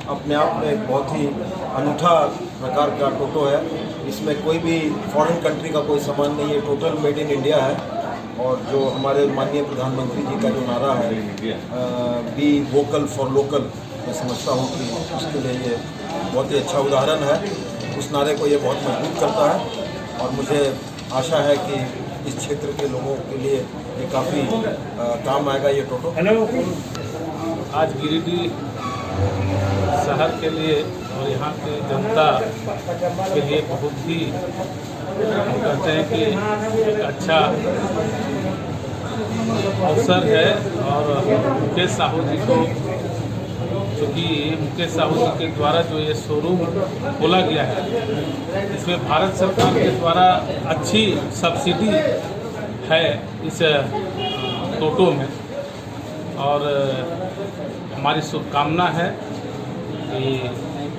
अपने आप में एक बहुत ही अनूठा प्रकार का टोटो है। इसमें कोई भी फॉरेन कंट्री का कोई सामान नहीं है, टोटल मेड इन इंडिया है। और जो हमारे माननीय प्रधानमंत्री जी का जो नारा है बी वोकल फॉर लोकल, मैं समझता हूँ कि उसके लिए ये बहुत ही अच्छा उदाहरण है। उस नारे को ये बहुत मजबूत करता है और मुझे आशा है कि इस क्षेत्र के लोगों के लिए ये काफ़ी काम आएगा ये टोटो। आज गिरिडीह शहर के लिए और यहाँ की जनता के लिए बहुत ही हम कहते हैं कि एक अच्छा अवसर है। और मुकेश साहू जी को, चूँकि मुकेश साहू जी के द्वारा जो ये शोरूम खोला गया है, इसमें भारत सरकार के द्वारा अच्छी सब्सिडी है इस टोटो में। और हमारी शुभकामना है कि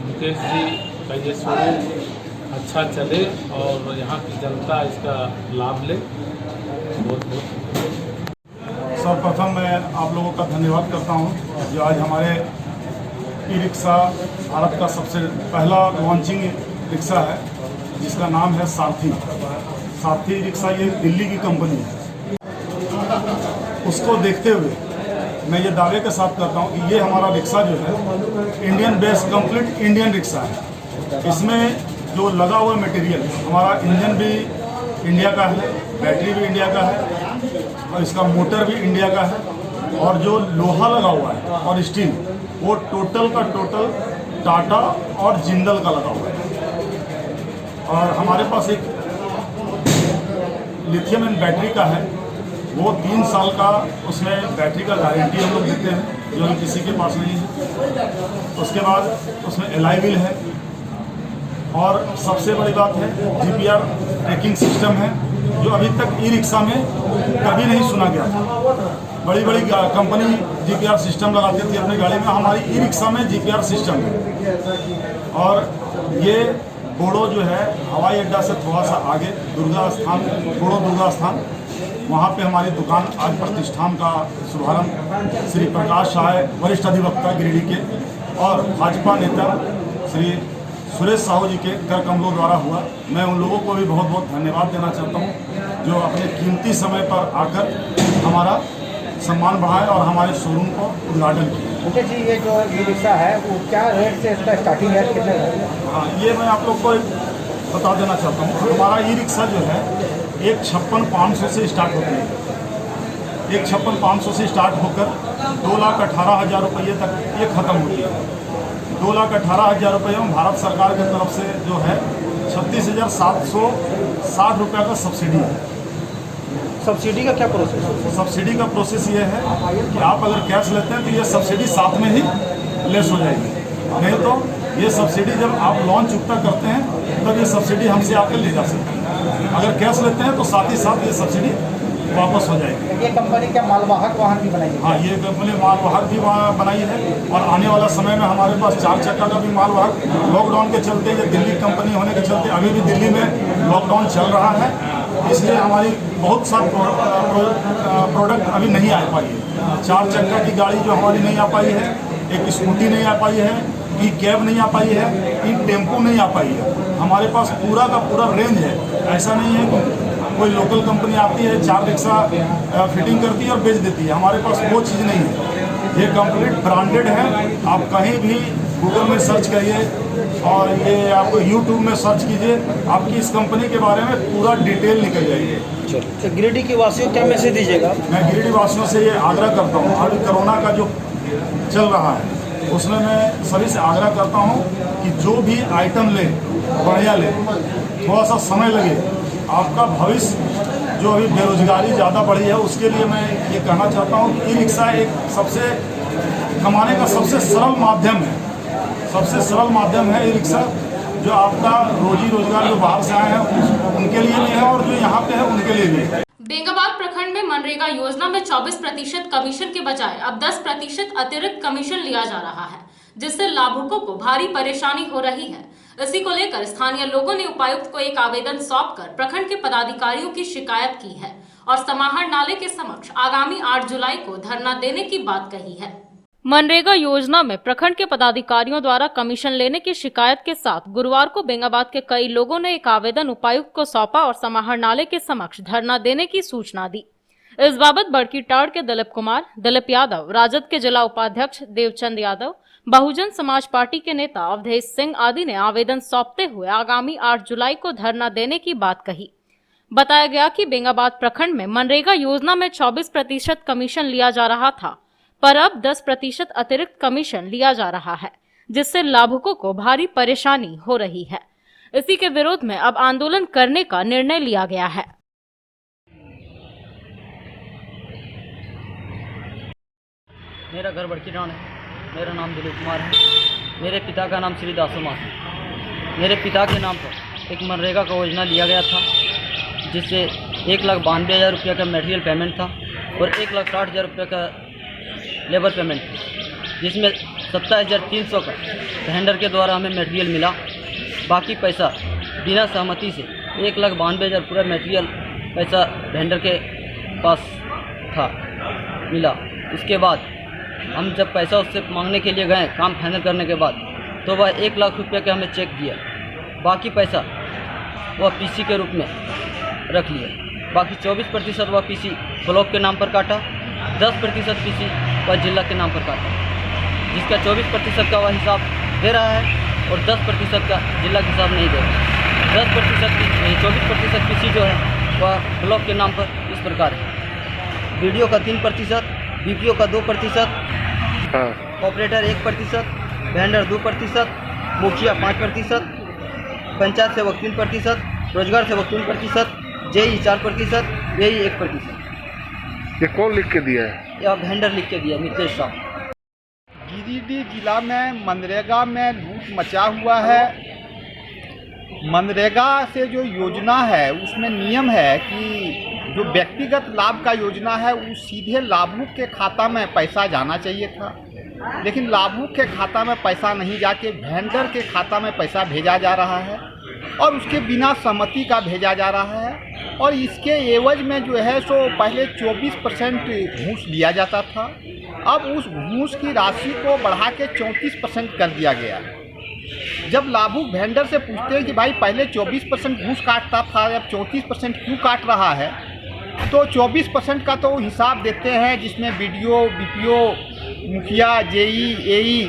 मुकेश जी का ये शोरूम अच्छा चले और यहाँ की जनता इसका लाभ ले। बहुत बहुत सर्वप्रथम मैं आप लोगों का धन्यवाद करता हूँ जो आज हमारे ई रिक्शा भारत का सबसे पहला लॉन्चिंग रिक्शा है जिसका नाम है सारथी। सारथी रिक्शा ये दिल्ली की कंपनी है। उसको देखते हुए मैं ये दावे के साथ करता हूँ कि ये हमारा रिक्शा जो है Indian based complete Indian rickshaw है। इसमें जो लगा हुआ मटेरियल, हमारा इंजन भी इंडिया का है, बैटरी भी इंडिया का है और इसका मोटर भी इंडिया का है। और जो लोहा लगा हुआ है और स्टील, वो टोटल का टोटल टाटा और जिंदल का लगा हुआ है। और हमारे पास एक लिथियम इन बैटरी का है, वो 3 साल का उसमें बैटरी का गारंटी हम लोग देते हैं जो अभी किसी के पास नहीं है। उसके बाद उसमें एलॉय व्हील है और सबसे बड़ी बात है जीपीआर ट्रैकिंग सिस्टम है जो अभी तक ई रिक्शा में कभी नहीं सुना गया था। बड़ी बड़ी कंपनी जीपीआर सिस्टम लगाती थी अपनी गाड़ी में, हमारी ई रिक्शा में जीपीआर सिस्टम है। और ये बोडो जो है हवाई अड्डा से थोड़ा सा आगे दुर्गा स्थान, बोडो दुर्गा स्थान, वहाँ पे हमारी दुकान आज प्रतिष्ठान का शुभारंभ श्री प्रकाश सहाय, वरिष्ठ अधिवक्ता गिरिडीह के, और भाजपा नेता श्री सुरेश साहू जी के कर कमलों द्वारा हुआ। मैं उन लोगों को भी बहुत बहुत धन्यवाद देना चाहता हूँ जो अपने कीमती समय पर आकर हमारा सम्मान बढ़ाए और हमारे शोरूम को उद्घाटन किया। मुकेश जी, ये जो ई रिक्शा है वो क्या रेट से इसका स्टार्टिंग है, कितने? हाँ, ये मैं आप लोग को बता देना चाहता हूँ। हमारा ई रिक्शा जो है 1,56,500 से स्टार्ट होती है। 1,56,500 से स्टार्ट होकर 2,18,000 रुपये तक ये ख़त्म होती है। 2,18,000 रुपये में भारत सरकार की तरफ से जो है 36,760 रुपये का सब्सिडी है। सब्सिडी का क्या प्रोसेस है? सब्सिडी का प्रोसेस ये है कि आप अगर कैश लेते हैं तो ये सब्सिडी साथ में ही लेस हो जाएगी, नहीं तो ये सब्सिडी जब आप लोन चुकता करते हैं तब ये सब्सिडी हमसे आकर ले जा सकते हैं। अगर कैश लेते हैं तो साथ ही साथ ये सब्सिडी वापस हो जाएगी। ये कंपनी क्या मालवाहक वाहन भी बनाई है? हाँ, ये कंपनी मालवाहक भी बनाई है और आने वाला समय में हमारे पास 4 चक्का का भी मालवाहक, लॉकडाउन के चलते, ये दिल्ली कंपनी होने के चलते अभी भी दिल्ली में लॉकडाउन चल रहा है, इसलिए हमारी बहुत सा प्रोडक्ट अभी नहीं आ पाई है। 4 चक्का की गाड़ी जो हमारी नहीं आ पाई है, एक स्कूटी नहीं आ पाई है, ई कैब नहीं आ पाई है, ई टेम्पो नहीं आ पाई है। हमारे पास पूरा का पूरा रेंज है। ऐसा नहीं है कि कोई लोकल कंपनी आती है, 4 रिक्शा फिटिंग करती है और बेच देती है। हमारे पास वो चीज़ नहीं है। ये कंप्लीट ब्रांडेड है। आप कहीं भी गूगल में सर्च करिए और ये आप यूट्यूब में सर्च कीजिए, आपकी इस कंपनी के बारे में पूरा डिटेल निकल जाएगी। तो गिरिडीह के वासियों को क्या मैसेज दीजिएगा? मैं गिरिडीह वासियों से ये आग्रह करता हूँ, अभी कोरोना का जो चल रहा है उसमें मैं सभी से आग्रह करता हूँ कि जो भी आइटम ले, बढ़िया ले, थोड़ा सा समय लगे। आपका भविष्य जो अभी बेरोजगारी ज़्यादा बढ़ी है, उसके लिए मैं ये कहना चाहता हूँ कि ई रिक्शा एक सबसे कमाने का सबसे सरल माध्यम है। सबसे सरल माध्यम है ई रिक्शा, जो आपका रोजी रोजगार जो बाहर से आए हैं उनके लिए भी है और जो यहाँ पे है उनके लिए भी है। बेंगाबाद प्रखंड में मनरेगा योजना में 24% कमीशन के बजाय अब 10% अतिरिक्त कमीशन लिया जा रहा है, जिससे लाभुकों को भारी परेशानी हो रही है। इसी को लेकर स्थानीय लोगों ने उपायुक्त को एक आवेदन सौंपकर प्रखंड के पदाधिकारियों की शिकायत की है और समाहर नाले के समक्ष आगामी 8 जुलाई को धरना देने की बात कही है। मनरेगा योजना में प्रखंड के पदाधिकारियों द्वारा कमीशन लेने की शिकायत के साथ गुरुवार को बेंगाबाद के कई लोगों ने एक आवेदन उपायुक्त को सौंपा और समाहर नाले के समक्ष धरना देने की सूचना दी। इस बाबत बड़की टाड़ के दिलीप कुमार, दिलीप यादव, राजद के जिला उपाध्यक्ष देवचंद यादव, बहुजन समाज पार्टी के नेता अवधेश सिंह आदि ने आवेदन सौंपते हुए आगामी 8 जुलाई को धरना देने की बात कही। बताया गया कि बेंगाबाद प्रखंड में मनरेगा योजना में 24% कमीशन लिया जा रहा था, पर अब 10% अतिरिक्त कमीशन लिया जा रहा है, जिससे लाभुकों को भारी परेशानी हो रही है। इसी के विरोध में अब आंदोलन करने का निर्णय लिया गया है। मेरा घर बड़की टाड़ है। मेरा नाम दिलीप कुमार है। मेरे पिता का नाम श्री दासू मास है। मेरे पिता के नाम पर एक मनरेगा का योजना लिया गया था, जिससे 1,92,000 रुपये का मटेरियल पेमेंट था और 1,60,000 रुपये का लेबर पेमेंट था, जिसमें 27,300 का वेंडर के द्वारा हमें मटेरियल मिला। बाकी पैसा बिना सहमति से 1,92,000 पूरा मटेरियल पैसा वेंडर के पास था मिला। उसके बाद हम जब पैसा उससे मांगने के लिए गए काम फाइनल करने के बाद, तो वह 1 लाख रुपये का हमें चेक दिया। बाकी पैसा वह पीसी के रूप में रख लिया। बाकी 24% वह पीसी ब्लॉक के नाम पर काटा, 10% पीसी वह जिला के नाम पर काटा, जिसका 24% का वह हिसाब दे रहा है और 10% का जिला का हिसाब नहीं दे रहा। 24% पीसी जो है वह ब्लॉक के नाम पर इस प्रकार है। वीडियो का 3%, बीपीओ का 2%, ऑपरेटर 1%, वेंडर 2%, मुखिया 5%, पंचायत सेवक 3%, रोजगार सेवक 3%, जेई 4%, जेई 1%। ये कौन लिख के दिया है? यह वेंडर लिख के दिया, नितेश साहब। गिरिडीह जिला में मनरेगा में लूट मचा हुआ है। मनरेगा से जो योजना है उसमें नियम है कि जो व्यक्तिगत लाभ का योजना है वो सीधे लाभुक के खाता में पैसा जाना चाहिए था, लेकिन लाभुक के खाता में पैसा नहीं जाके वेंडर के खाता में पैसा भेजा जा रहा है और उसके बिना सहमति का भेजा जा रहा है। और इसके एवज में जो है सो पहले 24% घूस लिया जाता था, अब उस घूस की राशि को बढ़ा के 34% कर दिया गया है। जब लाभुक वेंडर से पूछते हैं कि भाई पहले 24% घूस काटता था, अब 34% क्यों काट रहा है, तो 24% का तो हिसाब देते हैं जिसमें बीडीओ, बीपीओ, मुखिया, जेई, एई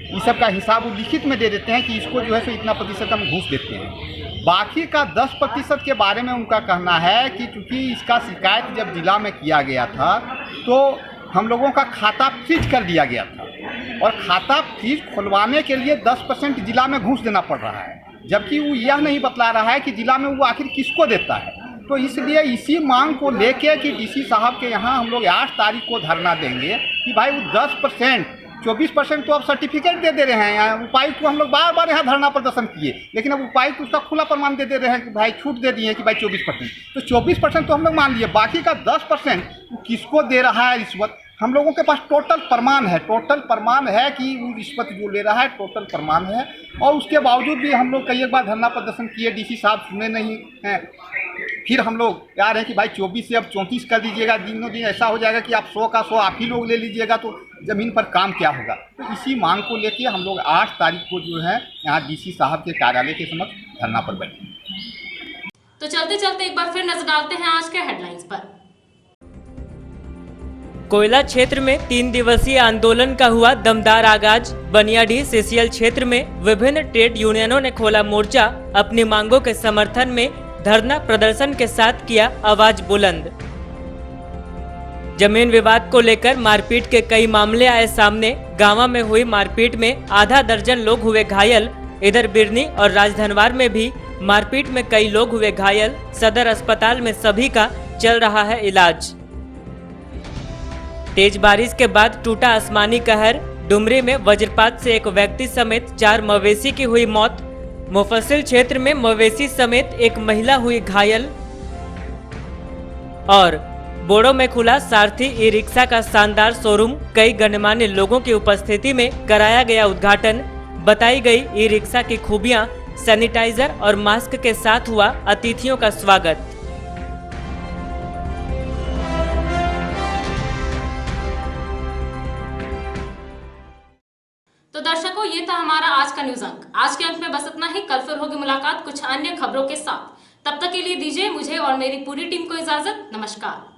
ये सब का हिसाब वो लिखित में दे देते हैं कि इसको जो है सो इतना प्रतिशत हम घूस देते हैं। बाकी का 10% के बारे में उनका कहना है कि चूँकि इसका शिकायत जब जिला में किया गया था तो हम लोगों का खाता फ्रीज कर दिया गया था और खाता फ्रीज खुलवाने के लिए 10% जिला में घूस देना पड़ रहा है, जबकि वो यह नहीं बतला रहा है कि जिला में वो आखिर किसको देता है। तो इसलिए इसी मांग को लेके कि डीसी साहब के यहाँ हम लोग 8 तारीख को धरना देंगे कि भाई वो 10% 24% तो अब सर्टिफिकेट दे रहे हैं। उपायुक्त को हम लोग बार बार यहाँ धरना प्रदर्शन किए, लेकिन अब उपायुक्त उसका खुला प्रमाण दे रहे हैं कि भाई छूट दे दिए कि भाई 24%। तो 24% तो हम लोग मान लिए, बाकी का 10% किसको दे रहा है रिश्वत, हम लोगों के पास टोटल प्रमाण है कि वो रिश्वत जो ले रहा है टोटल प्रमाण है। और उसके बावजूद भी हम लोग कई एक बार धरना प्रदर्शन किए, डीसी साहब सुने नहीं हैं। फिर हम लोग कह रहे हैं कि भाई 24 से अब 34 कर दीजिएगा, दिनों दिन ऐसा हो जाएगा कि आप 100 का 100 आप ही लोग ले लीजिएगा, तो ज़मीन पर काम क्या होगा। तो इसी मांग को लेके हम लोग 8 तारीख को जो है यहाँ डीसी साहब के कार्यालय के समक्ष धरना पर बैठे। तो चलते चलते एक बार फिर नजर डालते हैं आज के हेडलाइंस पर। कोयला क्षेत्र में 3 दिवसीय आंदोलन का हुआ दमदार आगाज। बनियाडीह सीसीएल क्षेत्र में विभिन्न ट्रेड यूनियनों ने खोला मोर्चा, अपनी मांगों के समर्थन में धरना प्रदर्शन के साथ किया आवाज बुलंद। जमीन विवाद को लेकर मारपीट के कई मामले आए सामने। गांवा में हुई मारपीट में आधा दर्जन लोग हुए घायल। इधर बिरनी और राजधनवार में भी मारपीट में कई लोग हुए घायल। सदर अस्पताल में सभी का चल रहा है इलाज। तेज बारिश के बाद टूटा आसमानी कहर। डुमरी में वज्रपात से एक व्यक्ति समेत 4 मवेशी की हुई मौत। मुफस्सिल क्षेत्र में मवेशी समेत एक महिला हुई घायल। और बोड़ो में खुला सारथी ई रिक्शा का शानदार शोरूम। कई गणमान्य लोगों की उपस्थिति में कराया गया उद्घाटन। बताई गई ई रिक्शा की खूबियां। सैनिटाइजर और मास्क के साथ हुआ अतिथियों का स्वागत। तो दर्शकों, ये था हमारा आज का न्यूज अंक। आज के अंक में बस इतना ही। कल फिर होगी मुलाकात कुछ अन्य खबरों के साथ। तब तक के लिए दीजिए मुझे और मेरी पूरी टीम को इजाजत। नमस्कार।